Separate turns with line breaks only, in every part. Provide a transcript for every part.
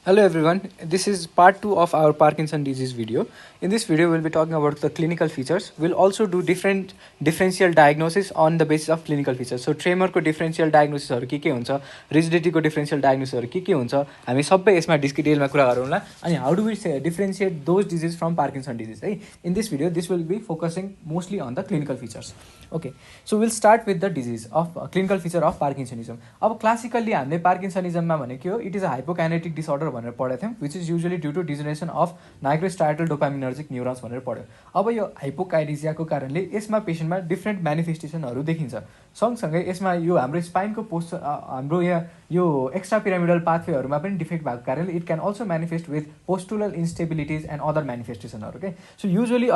Hello everyone, this is part 2 of our Parkinson disease video. In this video, we'll be talking about the clinical features. We'll also do different differential diagnosis on the basis of clinical features. So tremor को differential diagnosis के हुन्छ, rigidity को differential diagnosis के हुन्छ, हामी सबै यसमा डिटेलमा कुरा गरौँला अनि how do we differentiate those diseases from Parkinson disease है. In this video, this will be focusing mostly on the clinical features. Okay, so we'll start with the disease of clinical feature of Parkinsonism. अब classically हामीले Parkinsonismमा भनेको हो, it is a hypokinetic disorder भनेर पढेको थियौँ, which is usually due to degeneration of nigrostriatal dopaminergic neurons भनेर पढ्यो. अब यो हाइपोकाइनेसियाको कारणले यसमा पेशेन्टमा डिफ्रेन्ट म्यानिफेस्टेसनहरू देखिन्छ. सँगसँगै यसमा यो हाम्रो स्पाइनको पोस्ट हाम्रो यहाँ यो एक्स्ट्रा पिरामिडल पाथवेहरूमा पनि डिफेक्ट भएको कारणले it can also manifest with postural instabilities and other म्यानिफेस्टेसनहरू के. सो युजुअली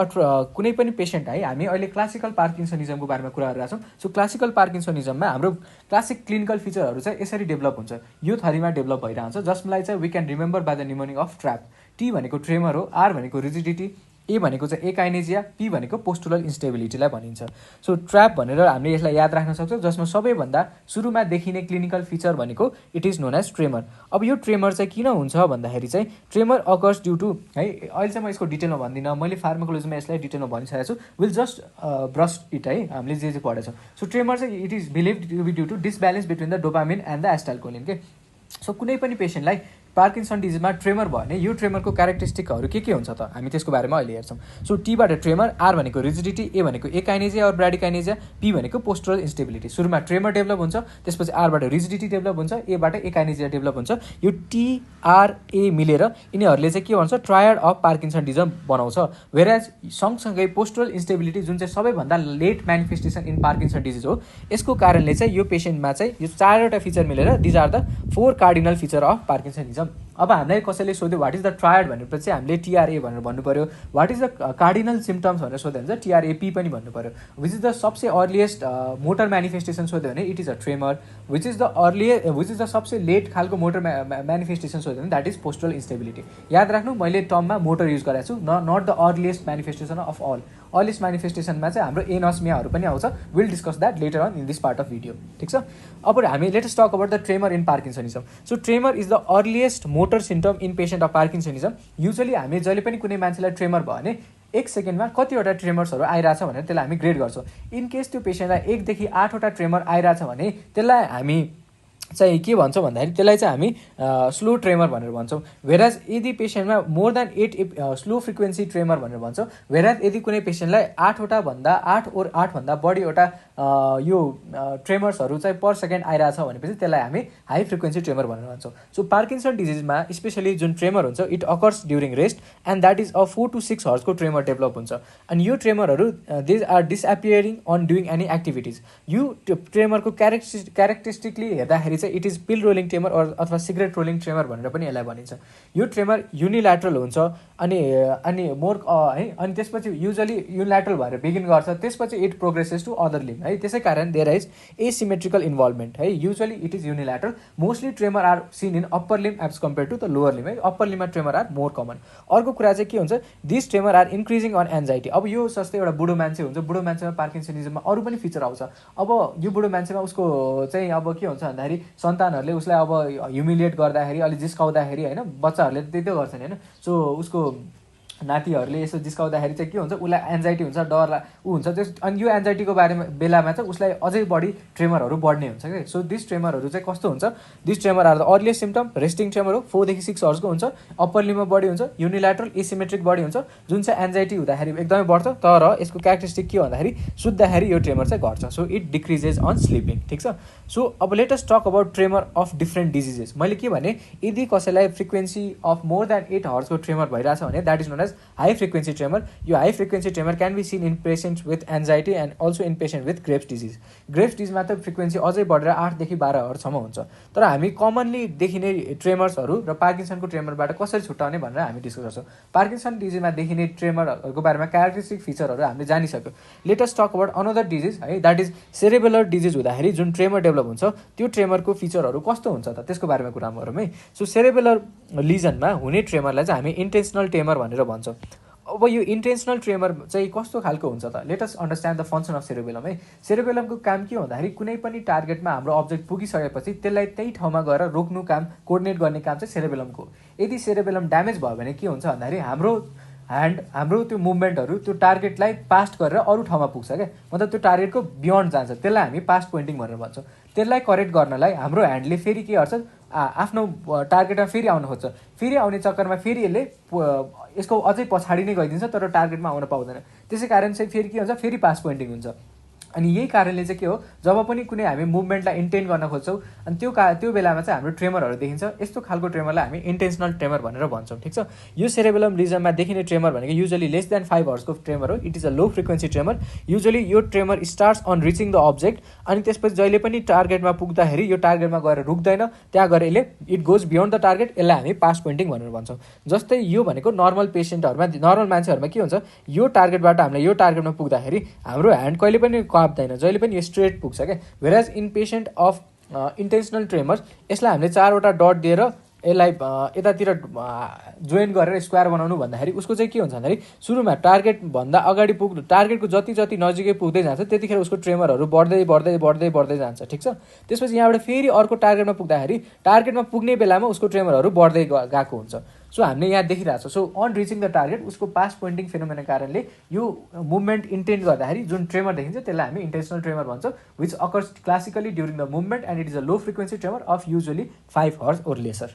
कुनै पनि पेसेन्ट है, हामी अहिले क्लासिकल पार्किन्सनिजमको बारेमा कुरा गरिरहेको छौँ. सो क्लासिकल पार्किन्सनिजममा हाम्रो क्लासिक क्लिनिकल फिचरहरू चाहिँ यसरी डेभलप हुन्छ, यो थरीमा डेभलप भइरहन्छ, जसलाई चाहिँ we can remember by the mnemonic of trap. T भनेको ट्रेमर हो, आर भनेको रिजिडिटी, ए भनेको चाहिँ एकाइनेजिया, पी भनेको पोस्टुलल इन्स्टेबिलिटीलाई भनिन्छ. सो ट्र्याप भनेर हामीले यसलाई याद राख्न सक्छौँ, जसमा सबैभन्दा सुरुमा देखिने क्लिनिकल फिचर भनेको it is known as tremor. अब यो ट्रेमर चाहिँ किन हुन्छ भन्दाखेरि चाहिँ ट्रेमर अकर्स ड्यु टु है, अहिले चाहिँ म यसको डिटेलमा भन्दिनँ, मैले फार्माकोलोजीमा यसलाई डिटेलमा भनिसकेको छु. विल जस्ट ब्रस इट है, हामीले जे पढेछौँ. सो ट्रेमर चाहिँ it is believe to be due to disbalance between the dopamine and the acetylcholine के. सो कुनै पनि पेसेन्टलाई पार्किन्सन डिजिजमा ट्रेमर भयो भने यो ट्रेमरको क्यारेक्टरिस्टिकहरू के हुन्छ त हामी त्यसको बारेमा अहिले हेर्छौँ. सो टीबाट ट्रेमर, आर भनेको रिजिडिटी, ए भनेको एकाइनेजिया और ब्राडिकाइनेजिया, पी भनेको पोस्टुरल इन्स्टेबिलिटी. सुरुमा ट्रेमर डेभलप हुन्छ, त्यसपछि आरबाट रिजिडिटी डेभलप हुन्छ, एबाट एकाइनेजिया डेभलप हुन्छ. यो टीआरए मिलेर यिनीहरूले चाहिँ के भन्छ, ट्रायड अफ पार्किन्सन डिजिज बनाउँछ. वेराज सँगसँगै पोस्टुरल इन्स्टेबिलिटी जुन चाहिँ सबैभन्दा late manifestation in Parkinson disease हो, यसको कारणले चाहिँ यो पेसेन्टमा चाहिँ यो चारवटा फिचर मिलेर these are the 4 cardinal feature of parkinsonism. अब हामीलाई कसैले सोध्यो वाट इज द ट्रायड भनेपछि हामीले टिआरए भनेर भन्नु पऱ्यो. What is the cardinal symptoms भनेर सोध्यो भने चाहिँ टिआरएपी पनि भन्नु पऱ्यो. विच इज द सबसे अर्लिएस्ट मोटर म्यानिफेस्टेसन सोध्यो भने it is a tremor. Which is the सबसे लेट खालको मोटर म्यानिफेस्टेसन सोध्यो भने द्याट इज पोस्टुरल इन्स्टेबिलिटी. याद राख्नु, मैले टर्ममा मोटर युज गरेको छु, not the earliest manifestation of all. Earliest म्यानिफेस्टेसनमा चाहिँ हाम्रो एनस्मियाहरू पनि आउँछ. Will discuss that later on in this part of video. ठिक छ. अब हामी let us talk about the tremor in parkinsonism. So tremor is the earliest motor symptom in patient of parkinsonism. Usually हामी जहिले पनि कुनै मान्छेलाई ट्रेमर भयो भने 1 सेकेन्डमा कतिवटा ट्रेमर्सहरू आइरहेछ भनेर त्यसलाई हामी ग्रेड गर्छौँ. इन केस त्यो पेसेन्टलाई 1 देखि 8वटा ट्रेमर आइरहेछ भने त्यसलाई हामी चाहिँ के भन्छौँ भन्दाखेरि त्यसलाई चाहिँ हामी स्लो ट्रेमर भनेर भन्छौँ. वेराज यदि पेसेन्टमा more than 8 slow frequency tremor भनेर भन्छौँ. वेराज यदि कुनै पेसेन्टलाई 8वटा बढीवटा यो ट्रेमर्सहरू चाहिँ पर सेकेन्ड आइरहेछ भनेपछि त्यसलाई हामी हाई फ्रिक्वेन्सी ट्रेमर भनेर भन्छौँ. सो पार्किन्सन डिजिजमा स्पेसली जुन ट्रेमर हुन्छ it occurs during rest and that is 4 to 6 हर्सको ट्रेमर डेभलप हुन्छ. अनि यो ट्रेमरहरू these are disappearing on doing any activities. यो ट्रेमरको क्यारेक्टरिस्टिकली हेर्दाखेरि चाहिँ it is pill rolling tremor अथवा सिगरेट रोलिङ ट्रेमर भनेर पनि यसलाई भनिन्छ. यो ट्रेमर युनिल्याटरल हुन्छ अनि मोर है, अनि त्यसपछि युजली युनिल्याटरल भएर बिगिन गर्छ, त्यसपछि it progresses to other limb है. त्यसै कारण देयर इज एसिमेट्रिकल इन्भल्भमेन्ट है. Usually it is unilateral. Mostly tremor are seen in upper limb as compare to the lower limb है. अप्पर लिम्बमा ट्रेमर आर मोर कमन. अर्को कुरा चाहिँ के हुन्छ, this tremor are increasing on anxiety. अब यो जस्तै एउटा बुढो मान्छे हुन्छ, बुढो मान्छेमा पार्किन्सनिजममा अरू पनि फिचर आउँछ. अब यो बुढो मान्छेमा उसको चाहिँ अब के हुन्छ भन्दाखेरि सन्तानहरूले उसलाई अब ह्युमिलिएट गर्दाखेरि, अलि जिस्काउँदाखेरि होइन, बच्चाहरूले त्यही त गर्छन् होइन. सो उसको नातिहरूले यसो जिस्काउँदाखेरि चाहिँ के हुन्छ, उसलाई एन्जाइटी हुन्छ, डर हुन्छ त्यस. अनि यो एन्जाइटीको बारेमा बेलामा चाहिँ उसलाई अझै बढी ट्रेमरहरू बढ्ने हुन्छ क्या. सो दिस ट्रेमरहरू चाहिँ कस्तो हुन्छ, this tremor are the earliest symptom. Resting tremor हो, 4 देखि 6 हर्सको हुन्छ, अप्पर लिम्बमा बढी हुन्छ, युनिल्याटरल एसिमेट्रिक बढी हुन्छ, जुन चाहिँ एन्जाइटी हुँदाखेरि एकदमै बढ्छ. तर यसको क्यारेक्टरिस्टिक के भन्दाखेरि सुत्दाखेरि यो ट्रेमर चाहिँ घट्छ. So it decreases on sleeping. ठिक छ. सो अब let us talk about tremor of different diseases. मैले के भने, यदि कसैलाई फ्रिक्वेन्सी अफ मोर देन 8 हर्सको ट्रेमर भइरहेछ भने that is known as high frequency tremor. यो high frequency tremor can be seen in patient with anxiety and also in patient with Graves disease. Graves डिजिजमा त फ्रिक्वेन्सी अझै बढेर 8 देखि 12 हर्ससम्म हुन्छ. तर हामी कमनली देखिने ट्रेमर्सहरू र पार्किन्सनको ट्रेमरबाट कसरी छुट्याउने भनेर हामी डिस्कस गर्छौँ. पार्किन्सन डिजिजमा देखिने ट्रेमरहरूको बारेमा क्यारेक्टरिस्टिक फिचरहरू हामीले जानिसक्यो. Let us talk about another disease है, द्याट इज सेरेबेलर डिजिज. हुँदाखेरि जुन ट्रेमर डेभलप हुन्छ त्यो ट्रेमरको फिचरहरू कस्तो हुन्छ त त्यसको बारेमा कुरा गरौँ है. सो सेरेबेलर लिजनमा हुने ट्रेमरलाई चाहिँ हामी इन्टेन्सनल ट्रेमर भनेर भन्छौँ. अब यो इन्टेन्सनल ट्रेमर चाहिँ कस्तो खालको हुन्छ त? Let us understand the function of cerebellum है। सेरेबेलमको काम के भन्दाखेरि कुनै पनि टार्गेटमा हाम्रो अब्जेक्ट पुगिसकेपछि त्यसलाई त्यही ठाउँमा गएर रोक्नु काम, कोर्डिनेट गर्ने काम चाहिँ सेरेबेलमको। यदि सेरेबेलम ड्यामेज भयो भने के हुन्छ भन्दाखेरि हाम्रो त्यो मुभमेन्टहरू त्यो टार्गेटलाई पास्ट गरेर अरू ठाउँमा पुग्छ क्या, मतलब त्यो टार्गेटको बियोन्ड जान्छ। त्यसलाई हामी पास्ट पोइन्टिङ भनेर भन्छौँ। त्यसलाई करेक्ट गर्नलाई हाम्रो ह्यान्डले फेरि के गर्छ, आफ्नो टार्गेटमा फेरि आउनु खोज्छ। फेरि आउने चक्करमा फेरि यसले यसको अझै पछाडि नै गइदिन्छ, तर टार्गेटमा आउन पाउँदैन। त्यसै कारण चाहिँ फेरि के हुन्छ, फेरि पास्ट पोइन्टिङ हुन्छ। अनि यही कारणले चाहिँ के हो, जब पनि कुनै हामी मुभमेन्टलाई इन्टेन्ड गर्न खोज्छौँ अनि त्यो बेलामा चाहिँ हाम्रो ट्रेमरहरू देखिन्छ। यस्तो खालको ट्रेमरलाई हामी इन्टेन्सनल ट्रेमर भनेर भन्छौँ। ठिक छ। यो सेरेबेलम रिजनमा देखिने ट्रेमर भनेको युजली लेस देन 5 हर्सको ट्रेमर हो। It is a low frequency tremor. Usually यो tremor starts on reaching the object, अनि त्यसपछि जहिले पनि टार्गेटमा पुग्दाखेरि यो टार्गेटमा गएर रुक्दैन, त्यहाँ गएर यसले it goes beyond the target. यसलाई हामी पास्ट पोइन्टिङ भनेर भन्छौँ। जस्तै यो भनेको नर्मल पेसेन्टहरूमा, नर्मल मान्छेहरूमा के हुन्छ, यो टार्गेटबाट हामीले यो टार्गेटमा पुग्दाखेरि हाम्रो ह्यान्ड कहिले पनि काप्दैन, जहिले पनि यो स्ट्रेट पुग्छ क्या। वेराज in patient of intentional tremors यसलाई हामीले 4वटा डट दिएर यसलाई यतातिर जोइन गरेर स्क्वायर बनाउनु भन्दाखेरि उसको चाहिँ के हुन्छ भन्दाखेरि सुरुमा टार्गेटभन्दा अगाडि टार्गेटको जति नजिकै पुग्दै जान्छ त्यतिखेर उसको ट्रेमरहरू बढ्दै बढ्दै बढ्दै बढ्दै जान्छ। ठिक छ। त्यसपछि यहाँबाट फेरि अर्को टार्गेटमा पुग्दाखेरि टार्गेटमा पुग्ने बेलामा उसको ट्रेमरहरू बढ्दै गएको हुन्छ। सो हामीले यहाँ देखिरहेको छ। So on reaching the target उसको पास्ट पोइन्टिङ फेनोमेना कारणले यो मुभमेन्ट इन्टेन्ड गर्दाखेरि जुन ट्रेमर देखिन्छ त्यसलाई हामी इन्टेन्सनल ट्रेमर भन्छौँ, which occurs classically during the movement and it is a low frequency tremor of usually 5 hertz or lesser.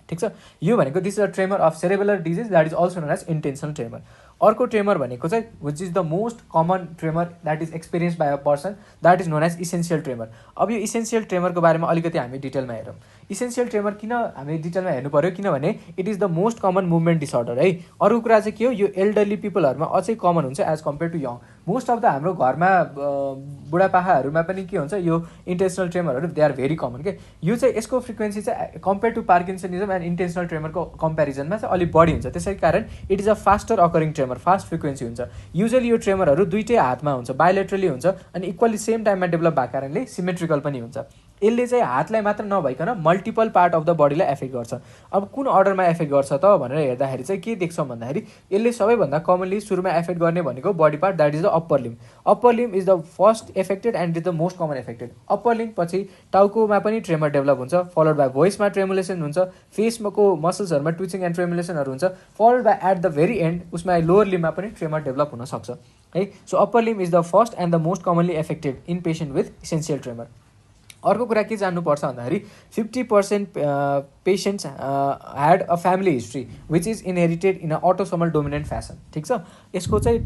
ठिक छ। यो भनेको this is a tremor of cerebellar disease that is also known as intentional tremor. अर्को tremor भनेको चाहिँ which is the most common tremor that is experience by a person, that is known as essential tremor. अब यो essential ट्रेमरको बारेमा अलिकति हामी डिटेलमा हेरौँ। Essential tremor किन हामी डिटेलमा हेर्नु पऱ्यो, किनभने it is the most common movement disorder है। अरू कुरा चाहिँ के हो, यो एल्डरली पिपलहरूमा अझै कमन हुन्छ as compare to young. Most of the हाम्रो घरमा बुढापाकाहरूमा पनि के हुन्छ, यो इन्टेन्सनल ट्रेमरहरू दे आर भेरी कमन के। यो चाहिँ यसको फ्रिक्वेन्सी चाहिँ compare to parkinsonism and intentional ट्रेमरको कम्पेरिजनमा चाहिँ अलिक बढी हुन्छ। त्यसै कारण it is a faster occurring tremor, fast frequency हुन्छ। युजली यो ट्रेमरहरू दुइटै हातमा हुन्छ, बायोलेटरली हुन्छ, अनि इक्वली सेम टाइममा डेभलप भएको कारणले सिमेट्रिकल पनि हुन्छ। यसले चाहिँ हातलाई मात्र नभइकन मल्टिपल पार्ट अफ द बडीलाई एफेक्ट गर्छ। अब कुन अर्डरमा एफेक्ट गर्छ त भनेर हेर्दाखेरि चाहिँ के देख्छौँ भन्दाखेरि यसले सबैभन्दा कमनली सुरुमा एफेक्ट गर्ने भनेको body part that is the upper limb. Upper limb is the first affected and is the most common affected. Upper limb पछि टाउकोमा पनि ट्रेमर डेभलप हुन्छ, फलोड बाई भोइसमा ट्रेमुलेसन हुन्छ, फेसको मसल्सहरूमा ट्विचिङ एन्ड ट्रेमुलेसनहरू हुन्छ, followed by at the very end उसमा लोवर लिम्बमा पनि ट्रेमर डेभलप हुनसक्छ है। So upper limb is the first and the most commonly affected in patient with essential tremor. अर्को कुरा के जान्नुपर्छ भन्दाखेरि 50% patients had a family history which is inherited in a autosomal dominant fashion. ठिक छ। यसको चाहिँ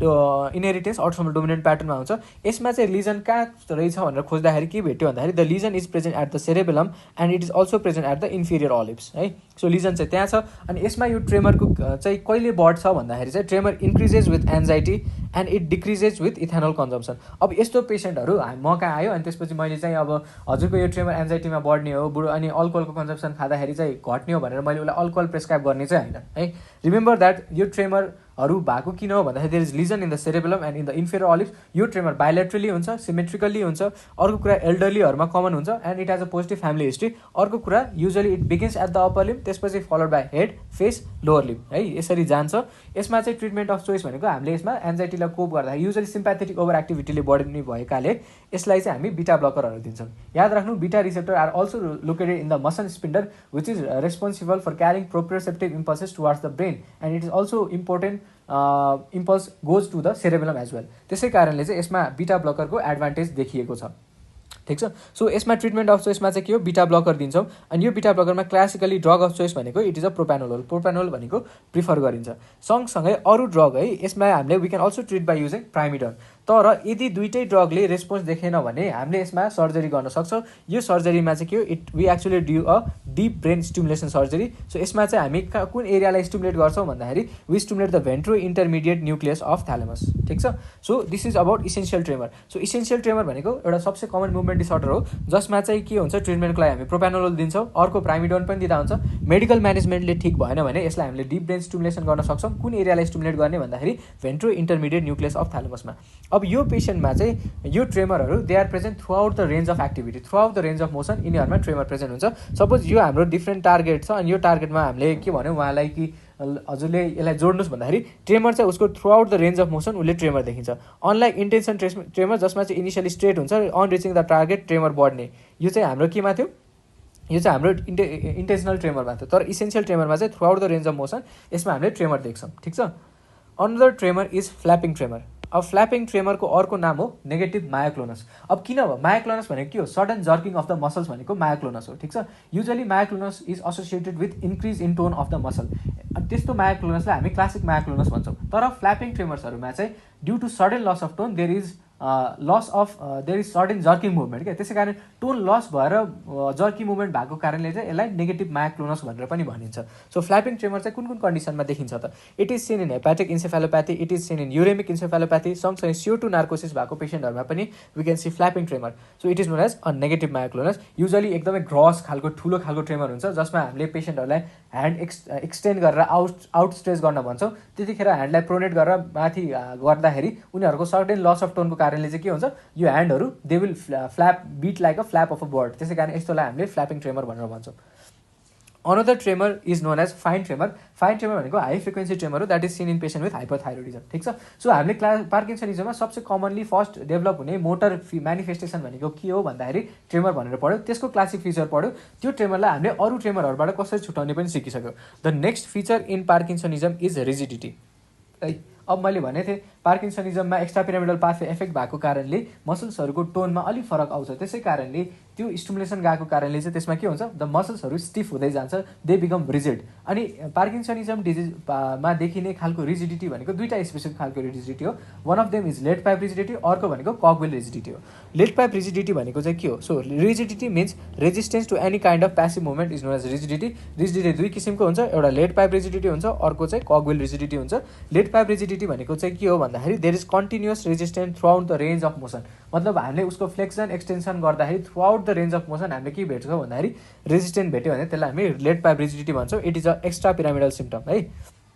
इनहेरिटेन्स अटोसोमल डोमिनेन्ट प्याटर्नमा हुन्छ। यसमा चाहिँ लिजन कहाँ रहेछ भनेर खोज्दाखेरि के भेट्यो भन्दाखेरि the lesion is present at the cerebellum and it is also present at the inferior olives है। सो लिजन चाहिँ त्यहाँ छ। अनि यसमा यो ट्रेमरको चाहिँ कहिले बढ्छ भन्दाखेरि चाहिँ tremor increases with anxiety and it decreases with ethanol consumption. अब यस्तो पेसेन्टहरू म कहाँ आयो अनि त्यसपछि मैले चाहिँ अब हजुरको यो ट्रेमर एन्जाइटीमा बढ्ने हो बुढो अनि अल्कोहलको कन्जम्सन खाँदाखेरि चाहिँ घट्ने हो भनेर मैले उसलाई अल्कोहल प्रेस्क्राइब गर्ने चाहिँ होइन है। रिमेम्बर द्याट यो ट्रेमरहरू भएको किन हो भन्दाखेरि there is lesion in the cerebellum and in the inferior olives. यो ट्रेमर बायोलेटरली हुन्छ, सिमेट्रिकल्ली हुन्छ। अर्को कुरा एल्डरलीहरूमा कमन हुन्छ and it has a positive family history. अर्को कुरा usually it begins at the upper limb, त्यसपछि followed by head, face, lower limb है। यसरी जान्छ। यसमा चाहिँ ट्रिटमेन्ट अफ चोइस भनेको हामीले यसमा एन्जाइटीलाई कोप गर्दाखेरि युजली सिम्प्याथेटिक ओभर एक्टिभिटीले बढ्ने भएकाले यसलाई चाहिँ हामी बिटा ब्लकरहरू दिन्छौँ। याद राख्नु, beta receptor are also located in the muscle spindle which is responsible for carrying proprioceptive impulses towards the brain and it is also important impulse goes to the cerebellum as well. त्यसै कारणले चाहिँ यसमा बिटा ब्लकरको advantage देखिएको छ। ठिक छ। So यसमा ट्रिटमेन्ट अफ चोइसमा चाहिँ के हो, बिटा ब्लकर दिन्छौँ। अनि यो बिटा ब्लकरमा क्लासिकली ड्रग अफ चोइस भनेको it is a propranolol. Propranolol भनेको प्रिफर गरिन्छ। सँगसँगै अरू ड्रग है यसमा हामीले we can also treat by using primidone. तर यदि दुइटै ड्रगले रेस्पोन्स देखेन भने हामीले यसमा सर्जरी गर्न सक्छौँ। यो सर्जरीमा चाहिँ के हो, we actually do a deep brain stimulation surgery. So यसमा चाहिँ हामी कुन एरियालाई स्टिमुलेट गर्छौँ भन्दाखेरि we stimulate the ventro intermediate nucleus of thalamus. ठिक छ। So this is about essential tremor. So essential tremor भनेको एउटा सबसे कमन मुभमेन्ट डिसअर्डर हो जसमा चाहिँ के हुन्छ, ट्रिटमेन्टको लागि हामी प्रोप्यानोलोल दिन्छौँ, अर्को प्राइमिडोन पनि दिँदा हुन्छ। मेडिकल म्यानेजमेन्टले ठिक भएन भने यसलाई हामीले डिप ब्रेन स्टिमुलेसन गर्न सक्छौँ। कुन एरियालाई स्टिमुलेट गर्ने भन्दाखेरि भेन्ट्रो इन्टरमिडिएट न्युक्लियस अफ थ्यालेमसमा। अब यो पेसेन्टमा चाहिँ यो ट्रेमरहरू they are present throughout the range of activity, throughout the range of motion यिनीहरूमा ट्रेमर प्रेजेन्ट हुन्छ। सपोज यो हाम्रो डिफ्रेन्ट टार्गेट छ अनि यो टार्गेटमा हामीले के भन्यौँ उहाँलाई कि हजुरले यसलाई जोड्नुहोस् भन्दाखेरि ट्रेमर चाहिँ उसको throughout the range of motion उसले ट्रेमर देखिन्छ। अनलाइक इन्टेन्सन ट्रेमर जसमा चाहिँ इनिसियली स्ट्रेट हुन्छ, on reaching the target tremor बढ्ने, यो चाहिँ हाम्रो केमा थियो, यो चाहिँ हाम्रो इन्टेन्सनल ट्रेमरमा थियो। तर इसेन्सियल ट्रेमरमा चाहिँ throughout the range of motion यसमा हामीले ट्रेमर देख्छौँ, ठिक छ। Another tremor is flapping tremor. अब फ्ल्यापिङ ट्रेमरको अर्को नाम हो नेगेटिभ मायोक्लोनस। अब किन हो मायोक्लोनस भनेको के हो, सडन जर्किङ अफ द मसल्स भनेको मायोक्लोनस हो, ठिक छ। Usually myoclonus is associated with increase in tone of the muscle, त्यस्तो मायोक्लोनसलाई हामी क्लासिक मायोक्लोनस भन्छौँ। तर फ्ल्यापिङ ट्रेमर्सहरूमा चाहिँ due to sudden loss of tone there is sudden jerking movement क्या, त्यसै कारण टोन लस भएर जर्किङ मुभमेन्ट भएको कारणले चाहिँ यसलाई नेगेटिभ मायोक्लोनस भनेर पनि भनिन्छ। सो फ्ल्यापिङ ट्रेमर चाहिँ कुन कुन कन्डिसनमा देखिन्छ त, it is seen in hepatic encephalopathy, it is seen in uremic encephalopathy, सँगसँगै CO2 नार्कोसिस भएको पेसेन्टहरूमा पनि we can see flapping tremor. So it is known as a negative myoclonus. Usually एकदमै ग्रस खालको ठुलो खालको ट्रेमर हुन्छ जसमा हामीले पेसेन्टहरूलाई ह्यान्ड एक्सटेन्ड गरेर आउटस्ट्रेच गर्न भन्छौँ। त्यतिखेर ह्यान्डलाई प्रोनेट गरेर माथि गर्दाखेरि उनीहरूको सर्टेन लस अफ टोनको कारणले चाहिँ के हुन्छ, यो ह्यान्डहरू they will flap bit like a flap of a bird, त्यसै कारण यस्तोलाई हामीले फ्ल्यापिङ ट्रेमर भनेर भन्छौँ। Another tremor is known as fine tremor. Fine tremor भनेको हाई फ्रिक्वेन्सी ट्रेमर हो, that is seen in patient with hyperthyroidism, ठिक छ। सो हामीले पार्किन्सनिजममा सबसे कमनली फर्स्ट डेभलप हुने मोटर म्यानिफेस्टेसन भनेको के हो भन्दाखेरि ट्रेमर भनेर पढ्यो, त्यसको क्लासिक फिचर पढ्यो, त्यो ट्रेमरलाई हामीले अरू ट्रेमरहरूबाट कसरी छुट्याउने पनि सिकिसक्यो। The next feature in parkinsonism is rigidity है। अब मैले भनेको थिएँ पार्किन्सनिजममा एक्स्ट्रा पिरामिडल पाथवे इफेक्ट भएको कारणले मसल्सहरूको टोनमा अलिक फरक आउँछ, त्यसै कारणले त्यो स्टिमुलेसन गएको कारणले चाहिँ त्यसमा के हुन्छ, द मसल्सहरू स्टिफ हुँदै जान्छ, दे बिकम रिजिड। अनि पार्किन्सनिजम डिजिजमा देखिने खालको रिजिडिटी भनेको दुईवटा स्पेसिफिक खालको रिजिडिटी हो। One of them is lead pipe rigidity, अर्को भनेको कगविल रिजिडिटी हो। लेड पाइप रिजिडिटी भनेको चाहिँ के हो, so rigidity means resistance to any kind of passive movement is known as rigidity. Rigidity दुई किसिमको हुन्छ, एउटा लेड पाइप रिजिडिटी हुन्छ, अर्को चाहिँ कगविल रिजिडिटी हुन्छ। लेड पाइप रिजिडिटी भनेको चाहिँ के हो भन्दाखेरि there is continuous resistance throughout the range of motion, मतलब हामीले उसको फ्लेक्सन एक्सटेन्सन गर्दाखेरि throughout the range of motion हामीले के भेट्छौँ भन्दाखेरि रेजिस्टेन्स भेट्यो भने त्यसलाई हामी लेड पाइप रिजिडिटी भन्छौँ। It is a extrapyramidal symptom है।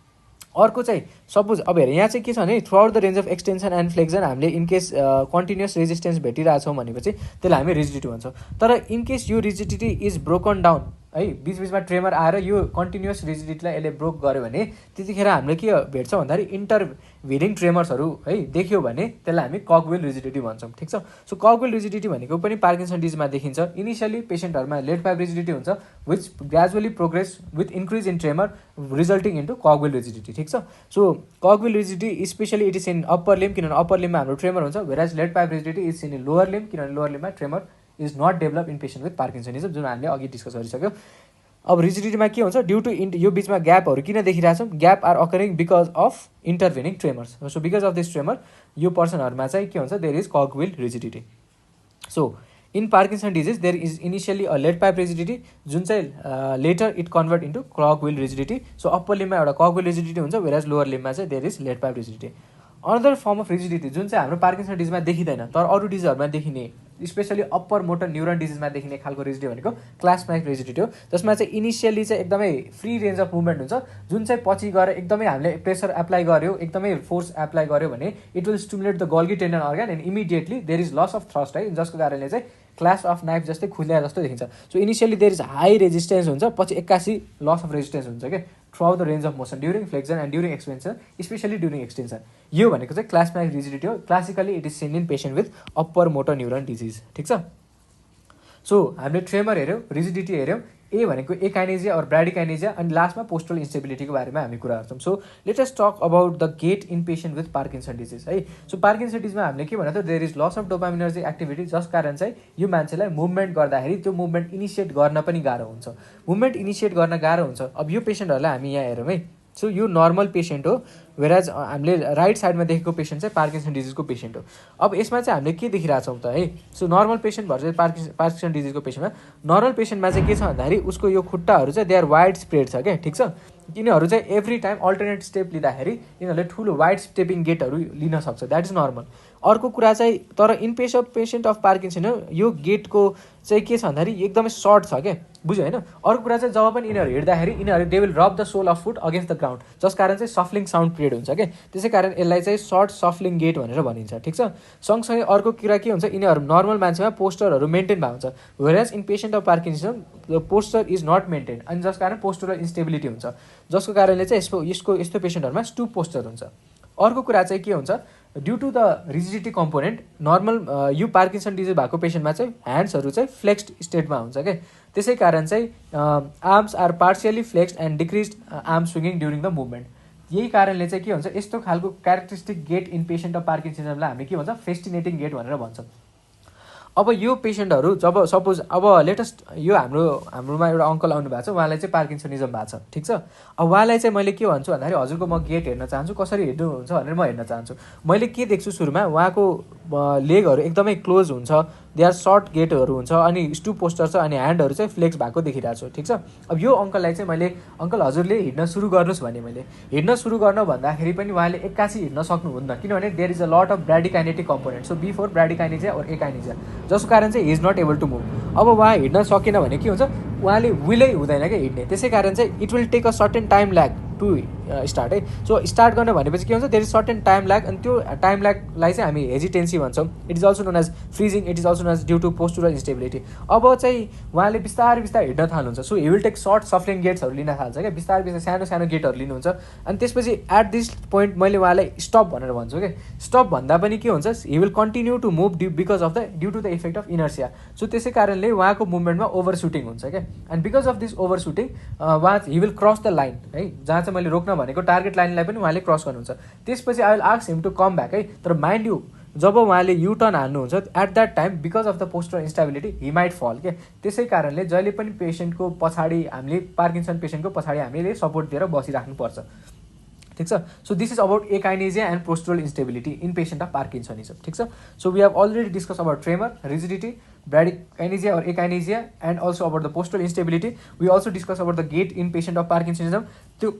अर्को चाहिँ सपोज अब हेर यहाँ चाहिँ के छ भने throughout the range of extension and flexion हामीले इनकेस कन्टिन्युअस रेजिस्टेन्स भेटिरहेछौँ भनेपछि त्यसलाई हामी रिजिडिटी भन्छौँ। तर इनकेस यो रिजिडिटी इज ब्रोकन डाउन है, बिचबिचमा ट्रेमर आएर यो कन्टिन्युअस रिजिडिटीलाई यसले ब्रोक गर्यो भने त्यतिखेर हामीले के भेट्छौँ भन्दाखेरि इन्टरभेनिङ ट्रेमर्सहरू है देखियो भने त्यसलाई हामी कगविल रिजिडिटी भन्छौँ, ठिक छ। सो कगविल रिजिडिटी भनेको पनि पार्किन्सन डिजिजमा देखिन्छ। इनिसियली पेसेन्टहरूमा लेड पाइप रिजिडिटी हुन्छ which gradually progress with increase in tremor resulting into cogwheel rigidity, ठिक छ। So cogwheel rigidity specially it is in upper limb, किनभने अप्पर लिम्बमा हाम्रो ट्रेमर हुन्छ, whereas lead pipe rigidity is in lower limb, किनभने lower लिम्बमा tremor is not develop in patient with parkinsonism, जुन हामीले अघि डिस्कस गरिसक्यौँ। अब रिजिडिटीमा के हुन्छ, ड्यु टु यो बिचमा ग्यापहरू किन देखिरहेछौँ, gap are occurring because of intervening tremors. So because of this tremor यो पर्सनहरूमा चाहिँ के हुन्छ, there is cogwheel rigidity. So in Parkinson disease there is initially a lead pipe rigidity जुन चाहिँ later it convert into cogwheel rigidity. So upper लिम्बमा एउटा cogwheel rigidity हुन्छ, वेराज लोवर लिम्बमा चाहिँ there is lead pipe rigidity. Another form of rigidity जुन चाहिँ हाम्रो पार्किन्सन डिजिजमा देखिँदैन तर अरू डिजिजहरूमा देखिने, स्पेसली अप्पर मोटर न्युरोन डिजिजमा देखिने खालको रिजिडिटी भनेको क्लासमाइक रिजिडिटी हो, जसमा चाहिँ इनिसियली चाहिँ एकदमै फ्री रेन्ज अफ मुभमेन्ट हुन्छ, जुन चाहिँ पछि गएर एकदमै हामीले प्रेसर एप्लाई गर्यो, एकदमै फोर्स एप्लाई गर्यो भने it will stimulate the Golgi tendon organ and immediately there is loss of thrust है, जसको कारणले चाहिँ क्लास अफ नाइफ जस्तै खुल्या जस्तो देखिन्छ। So initially there is high resistance हुन्छ, पछि 81 लस अफ रेजिस्टेन्स हुन्छ क्या throughout the range of motion during flexion and during expansion, especially during extension. यो भनेको चाहिँ क्लासमाइक रिजिडिटी हो। Classically it is seen in patient with upper motor neuron disease, ठिक छ। सो हामीले tremor हेऱ्यौँ, रिजिडिटी हेऱ्यौँ, ए भनेको एकाइनेजिया और ब्राडिकाइनेजिया, अनि लास्टमा पोस्टल इन्स्टेबिलिटीको बारेमा हामी कुरा गर्छौँ। So let us talk about the gait in patient with Parkinson disease है। सो पार्किन्सन डिजिजमा हामीले के भनेको there is loss of dopaminergic activity, जस कारण चाहिँ यो मान्छेलाई मुभमेन्ट गर्दाखेरि त्यो मुभमेन्ट इनिसिएट गर्न पनि गाह्रो हुन्छ, मुभमेन्ट इनिसिएट गर्न गाह्रो हुन्छ। अब यो पेसेन्टहरूलाई हामी यहाँ हेरौँ है। सो यो नर्मल पेसेन्ट हो, वेराज हामीले राइट साइडमा देखेको पेसेन्ट चाहिँ पार्किन्सन डिजिजको पेसेन्ट हो। अब यसमा चाहिँ हामीले के देखिरहेछौँ त है, सो नर्मल पेसेन्ट भएर चाहिँ पार्किन्सन डिजिजको पेसेन्टमा, नर्मल पेसेन्टमा चाहिँ के छ भन्दाखेरि उसको यो खुट्टाहरू चाहिँ दे आर वाइड स्प्रेड छ क्या, ठिक छ। यिनीहरू चाहिँ एभ्री टाइम अल्टरनेट स्टेप लिँदाखेरि यिनीहरूले ठुलो वाइड स्टेपिङ गेटहरू लिन सक्छ, द्याट इज नर्मल। अर्को कुरा चाहिँ तर इन पेसेन्ट अफ पार्किन्सन हो, यो गेटको चाहिँ के छ भन्दाखेरि एकदमै सर्ट छ क्या, बुझ्यो होइन। अर्को कुरा चाहिँ जब पनि यिनीहरू हिँड्दाखेरि यिनीहरू they will rub the sole of foot against the ground, जस कारण चाहिँ सफलिङ साउन्ड क्रिएट हुन्छ क्या। त्यसै कारण यसलाई चाहिँ सर्ट सफलिङ गेट भनेर भनिन्छ, ठिक छ। सँगसँगै अर्को कुरा के हुन्छ, यिनीहरू नर्मल मान्छेमा पोस्चरहरू मेन्टेन भएको हुन्छ, whereas in patient of parkinsonism the posture is not maintain, अनि जस कारण पोस्चरल इन्स्टेबिलिटी हुन्छ, जसको कारणले चाहिँ यस्तो पेसेन्टहरूमा स्टुप पोस्चर हुन्छ। अर्को कुरा चाहिँ के हुन्छ, due to the rigidity component normal यो पार्किन्सन डिजिज भएको पेसेन्टमा चाहिँ ह्यान्ड्सहरू चाहिँ फ्लेक्स्ड स्टेटमा हुन्छ क्या। त्यसै कारण चाहिँ arms are partially flexed and decrease arm swinging during the movement. यही कारणले चाहिँ के हुन्छ, यस्तो खालको characteristic gait in patient of पार्किन्सनिजमलाई हामी के भन्छ, फेस्टिनेटिङ गेट भनेर भन्छौँ। अब यो पेसेन्टहरू जब सपोज अब लेटेस्ट यो हाम्रोमा एउटा अङ्कल आउनु भएको छ, उहाँलाई चाहिँ पार्किन्सनिजम भएको छ, ठिक छ। अब उहाँलाई चाहिँ मैले के भन्छु भन्दाखेरि हजुरको म गेट हेर्न चाहन्छु, कसरी हेर्नुहुन्छ भनेर म हेर्न चाहन्छु। मैले के देख्छु सुरुमा उहाँको लेगहरू एकदमै क्लोज हुन्छ, दे आर सर्ट गेटहरू हुन्छ, अनि स्टुप पोस्चर छ, अनि ह्यान्डहरू चाहिँ फ्लेक्स भएको देखिरहेको छु, ठिक छ। अब यो अङ्कललाई चाहिँ मैले अङ्कल हजुरले हिँड्न सुरु गर्नुहोस् भने मैले हिँड्न सुरु गर्न भन्दाखेरि पनि उहाँले एक्कासी हिँड्न सक्नुहुन्न, किनभने there is a lot of bradykinetic component, so before bradykinesia or akinesia, जसको कारण चाहिँ is not able to move. अब उहाँ हिँड्न सकेन भने के हुन्छ, उहाँले विलै हुँदैन क्या हिँड्ने। त्यसै कारण चाहिँ it will take a certain time lag to start है। सो स्टार्ट गर्न भनेपछि के हुन्छ, there is certain time lag, अनि त्यो टाइम ल्यागलाई चाहिँ हामी हेजिटेन्सी भन्छौँ। It is also known as freezing, it is also known as due to postural instability. अब चाहिँ उहाँले बिस्तारै बिस्तारै हिँड्न थाल्नुहुन्छ, so he will take short shuffling गेट्सहरू लिन थाल्छ क्या, बिस्तारै बिस्तारै सानो सानो गेटहरू लिनुहुन्छ। अनि त्यसपछि एट दिस पोइन्ट मैले उहाँलाई स्टप भनेर भन्छु क्या। स्टप भन्दा पनि के हुन्छ, he will continue to move because of due to the effect of inertia. So त्यसै कारणले उहाँको मुभमेन्टमा ओभर सुटिङ हुन्छ क्या, and because of this overshooting उहाँ he will cross the line है, जहाँ चाहिँ मैले रोक्न भनेको टार्गेट लाइनलाई पनि उहाँले क्रस गर्नुहुन्छ। त्यसपछि I will ask him to come back है। तर माइन्ड यु, जब उहाँले युटर्न हान्नुहुन्छ at that time because of the postural instability he might fall के। त्यसै कारणले जहिले पनि पेसेन्टको पछाडि हामीले पार्किन्सन पेसेन्टको पछाडि हामीले सपोर्ट दिएर बसिराख्नुपर्छ, ठिक छ। So this is about akinesia and postural instability in patient of parkinsonism, ठिक छ। So we have already discuss about tremor, rigidity, bradykinesia or akinesia, and also about the postural instability. We also discuss about the gait in patient of Parkinsonism. त्यो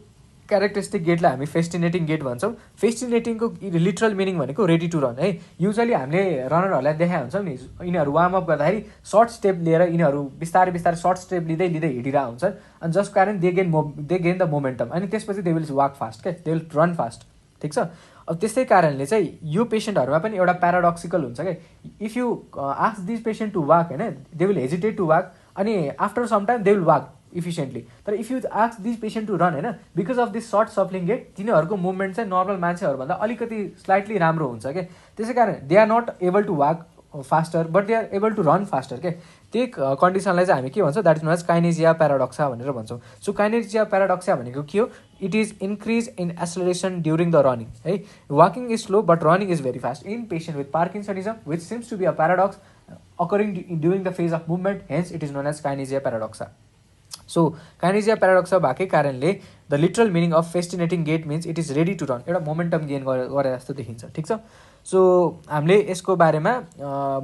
characteristic गेटलाई हामी फेस्टिनेटिङ get भन्छौँ। फेस्टिनेटिङको literal meaning भनेको ready to run है। Usually हामीले रनरहरूलाई देखाइ हुन्छौँ नि, यिनीहरू वार्मअप गर्दाखेरि सर्ट स्टेप लिएर यिनीहरू बिस्तारै बिस्तारै सर्ट स्टेप लिँदै लिँदै हिँडिरहेको हुन्छन्, अनि जसको कारण दे गेन द मोमेन्टम, अनि त्यसपछि दे विल वाक फास्ट क्या, दे विल रन फास्ट, ठिक छ। अब त्यस्तै कारणले चाहिँ यो पेसेन्टहरूमा पनि एउटा प्याराडक्सिकल हुन्छ क्या। If you ask this patient to walk होइन, they will hesitate to walk, अनि after some time they will walk efficiently. तर if you ask this patient to run होइन, because of this short shuffling gait तिनीहरूको movement चाहिँ normal मान्छेहरूभन्दा अलिकति slightly राम्रो हुन्छ क्या। त्यसै कारण they are not able to walk faster but they are able to run faster क्या। त्यही कन्डिसनलाई चाहिँ हामी के भन्छौँ, that is known as kinesia paradoxa भनेर भन्छौँ। सो काइनेजिया प्याराडक्सा भनेको के हो, it is increase in acceleration during the running है। Walking is slow but running is very fast in patient with parkinsonism which seems to be a paradox occurring during the phase of movement, hence it is known as kinesia paradoxa. So kinesia paradoxa भएकै कारणले the literal meaning of festinating gait means it is ready to run, एउटा momentum gain गरे जस्तो देखिन्छ, ठिक छ। So हामीले यसको बारेमा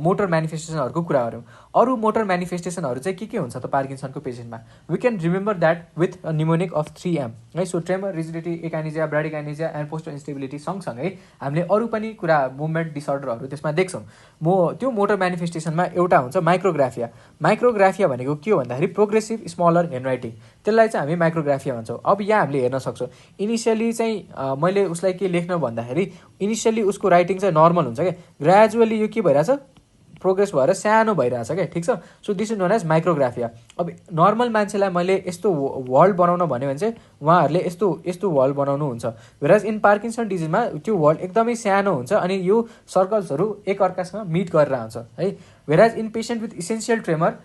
मोटर म्यानिफेस्टेसनहरूको कुरा गऱ्यौँ। अरू मोटर म्यानिफेस्टेसनहरू चाहिँ के हुन्छ त पार्किन्सनको पेसेन्टमा, we can remember that with a mnemonic of 3M है। So tremor, rigidity, akinesia, bradykinesia and postal instability सँगसँगै हामीले अरू पनि कुरा मुभमेन्ट डिसअर्डरहरू त्यसमा देख्छौँ। त्यो मोटर म्यानिफेस्टेसनमा एउटा हुन्छ माइक्रोग्राफिया। माइक्रोग्राफिया भनेको के हो भन्दाखेरि प्रोग्रेसिभ स्मलर ह्यान्डराइटिङ, त्यसलाई चाहिँ हामी माइक्रोग्राफिया भन्छौँ। अब यहाँ हामीले हेर्न सक्छौँ इनिसियली चाहिँ मैले उसलाई के लेख्न भन्दाखेरि इनिसियली उसको राइटिङ चाहिँ नर्मल हुन्छ क्या, ग्रेजुअली यो के भइरहेछ, प्रोग्रेस भएर सानो भइरहेछ क्या, ठिक छ। So this is known as micrographia. अब नर्मल मान्छेलाई मैले यस्तो वर्ल्ड बनाउन भन्यो भने चाहिँ उहाँहरूले यस्तो वर्ल्ड बनाउनु हुन्छ, वेराज इन पार्किन्सन डिजिजमा त्यो वर्ल्ड एकदमै सानो हुन्छ अनि यो सर्कल्सहरू एक अर्कासँग मिट गरेर हुन्छ है। Whereas in patient with essential tremor,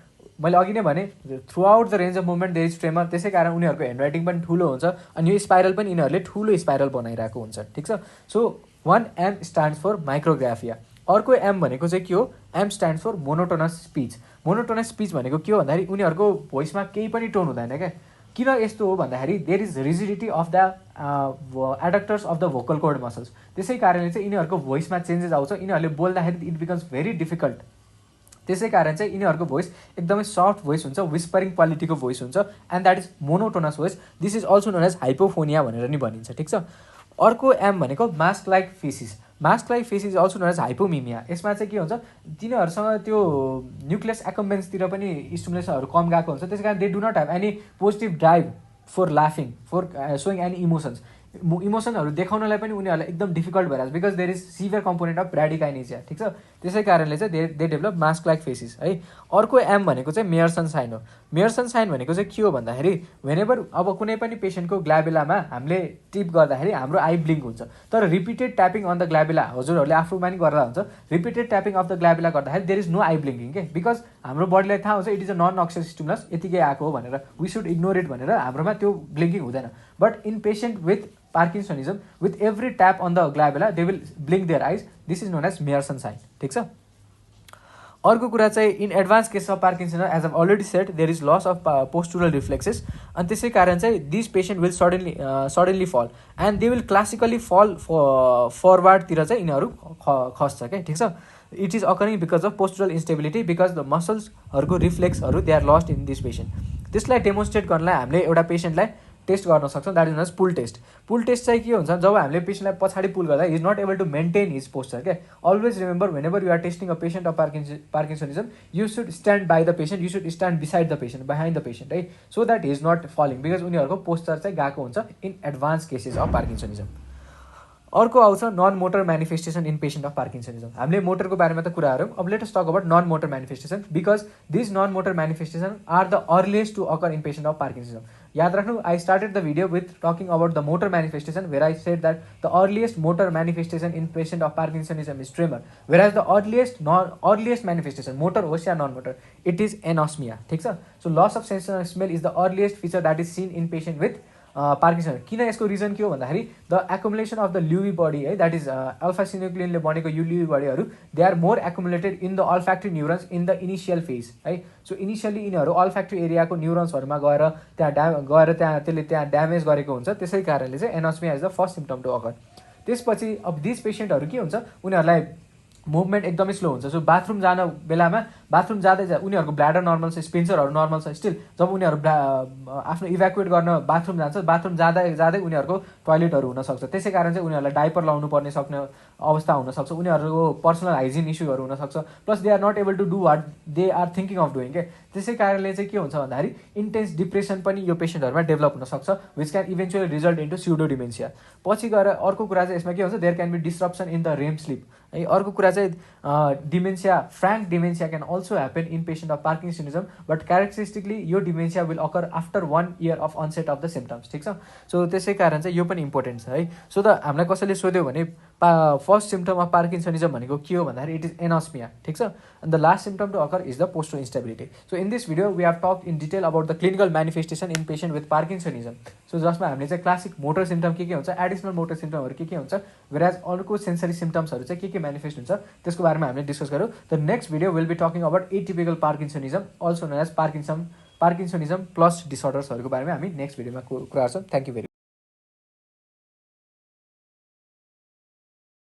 मैले अघि नै भने throughout the range of movement there is tremor, त्यसै कारण उनीहरूको ह्यान्डराइटिङ पनि ठुलो हुन्छ अनि यो स्पाइरल पनि यिनीहरूले ठुलो स्पाइरल बनाइरहेको हुन्छ, ठिक छ। So 1M stands for micrographia. अर्को एम भनेको चाहिँ के हो, M stands for monotonous speech. Monotonous speech भनेको के हो भन्दाखेरि उनीहरूको भोइसमा केही पनि टोन हुँदैन क्या। किन यस्तो हो भन्दाखेरि there is rigidity of the adductors of the vocal cord muscles, त्यसै कारणले चाहिँ यिनीहरूको भोइसमा चेन्जेस आउँछ, यिनीहरूले बोल्दाखेरि इट बिकम्स भेरी डिफिकल्ट। त्यसै कारण चाहिँ यिनीहरूको भोइस एकदमै सफ्ट भोइस हुन्छ, विस्परिङ क्वालिटीको भोइस हुन्छ, and that is monotonous voice. This is also known as hypophonia भनेर नि भनिन्छ, ठिक छ। अर्को एम भनेको mask like facies. Mask like face is also known as hypomimia. यसमा चाहिँ के हुन्छ, तिनीहरूसँग त्यो न्युक्लियस एक्कम्बेन्सतिर पनि स्टिमुलेसनहरू कम गएको हुन्छ, त्यस कारण they do not have any positive drive for लाफिङ, फर सोइङ एनी इमोसन्स। इमोसनहरू देखाउनलाई पनि उनीहरूलाई एकदम डिफिकल्ट भइरहेको छ, because there is severe component of bradykinesia, ठिक छ। त्यसै कारणले चाहिँ they develop mask like facies है। अर्को एम भनेको चाहिँ मेयर्सन साइन हो। मेयर्सन साइन भनेको चाहिँ के हो भन्दाखेरि, वेनेभर अब कुनै पनि पेसेन्टको ग्ल्याबेलामा हामीले टिप गर्दाखेरि हाम्रो आई ब्लिङ्क हुन्छ, तर repeated tapping on the glabella हजुरहरूले आफूमा पनि गर्दा हुन्छ, repeated tapping of the glabella गर्दाखेरि there is no eye blinking के, बिकज हाम्रो बडीलाई थाहा हुन्छ it is a non noxious stimulus, यतिकै आएको हो भनेर, वी सुड इग्नोर इट भनेर हाम्रोमा त्यो ब्लिङ्किङ हुँदैन। But in patient with Parkinsonism, with every tap on the glabella, they will blink their eyes. This is known as Meyerson's sign. ठिक छ। अर्को कुरा चाहिँ in advance case of Parkinson, as of already said, there is loss of postural reflexes, अनि त्यसै कारण चाहिँ this patient will suddenly fall and they will classically fall फरवर्डतिर चाहिँ यिनीहरू खस्छ क्या, ठिक छ। It is occurring because of postural instability, because the मसल्सहरूको रिफ्लेक्सहरू they are lost in this patient. त्यसलाई डेमोन्स्ट्रेट गर्नलाई हामीले एउटा पेसेन्टलाई टेस्ट गर्न सक्छौँ, that is known as pool test. Pull test चाहिँ के हुन्छ, जब हामीले पेसेन्टलाई पछाडि पुल गर्दा is not able to maintain his posture क्या। Always remember whenever you are testing a patient of parkinsonism, you should stand by the patient, you should stand beside the patient, behind the patient है, so that is not falling, because उनीहरूको posture चाहिँ गएको हुन्छ in advance cases of parkinsonism. अर्को आउँछ non motor manifestation in patient of parkinsonism. हामीले मोटरको बारेमा त कुरा गऱ्यौँ, अब let us talk about non motor manifestation, because this non motor manifestation are the earliest to occur in patient of parkinsonism. याद राख्नु, I started the video with talking about the motor manifestation, where I said that the earliest motor manifestation in patient of parkinsonism is tremor, whereas the earliest manifestation, motor होस् या non motor, it is anosmia, ठिक छ। So loss of sense of smell is the earliest feature that is seen in patient with Parkinson. किन यसको reason के हो भन्दाखेरि the accumulation of the Lewy body है, द्याट इज अल्फा सिन्युक्लिनले बनेको यो ल्युवी बडीहरू they are more accumulated in the olfactory neurons in the initial phase है। सो इनिसियली यिनीहरू अल्फ्याक्ट्री एरियाको न्युरोन्सहरूमा गएर त्यसले त्यहाँ ड्यामेज गरेको हुन्छ, त्यसै कारणले चाहिँ anosmia is the first symptom to occur. त्यसपछि अब दिस पेसेन्टहरू के हुन्छ, उनीहरूलाई मुभमेन्ट एकदमै स्लो हुन्छ। सो बाथरुम जान बेलामा बाथरुम जाँदै उनीहरूको ब्ल्याडर नर्मल छ, स्पेन्सरहरू नर्मल छ, स्टिल जब उनीहरू आफ्नो इभ्याकुएट गर्न बाथरुम जान्छ, बाथरुम जाँदै उनीहरूको टोयलेटहरू हुनसक्छ, त्यसै कारण चाहिँ उनीहरूलाई डाइपर लाउनु पर्ने सक्ने अवस्था हुनसक्छ, उनीहरूको पर्सनल हाइजिन इस्युहरू हुनसक्छ, plus they are not able to do what they are thinking of doing के। त्यसै कारणले चाहिँ के हुन्छ भन्दाखेरि इन्टेन्स डिप्रेसन पनि यो पेसेन्टहरूमा डेभलप हुनसक्छ, which can eventually result into pseudo dementia. पछि गएर अर्को कुरा चाहिँ यसमा के हुन्छ, there can be disruption in the REM sleep है। अर्को कुरा चाहिँ dementia, frank dementia can also happen in patient of Parkinsonism, but characteristically यो dementia will occur after 1 year of onset of the symptoms, ठिक छ। सो त्यसै कारण चाहिँ यो पनि इम्पोर्टेन्ट छ है। सो द हामीलाई कसैले सोध्यो भने फर्स्ट सिम्पटम अफ पार्किन्सनिजम भनेको के हो भन्दाखेरि इट इज एनोस्मिया, ठिक छ। And the last symptom to occur is the postural instability. So in this video we have talk in detail about the clinical manifestation in patient with parkinsonism. So जसमा हामीले चाहिँ classic motor symptom के हुन्छ, additional motor सिम्पटमहरू के हुन्छ, whereas अर्को sensory सिम्पटम्सहरू चाहिँ के मेनिफेस्ट हुन्छ, त्यसको बारेमा हामीले डिस्कस गऱ्यौँ। The next video will be talking about atypical parkinsonism, also known as parkinsonism plus डिसअर्डर्सहरूको बारेमा हामी नेक्स्ट भिडियोमा कुरा गर्छौँ। Thank you very much.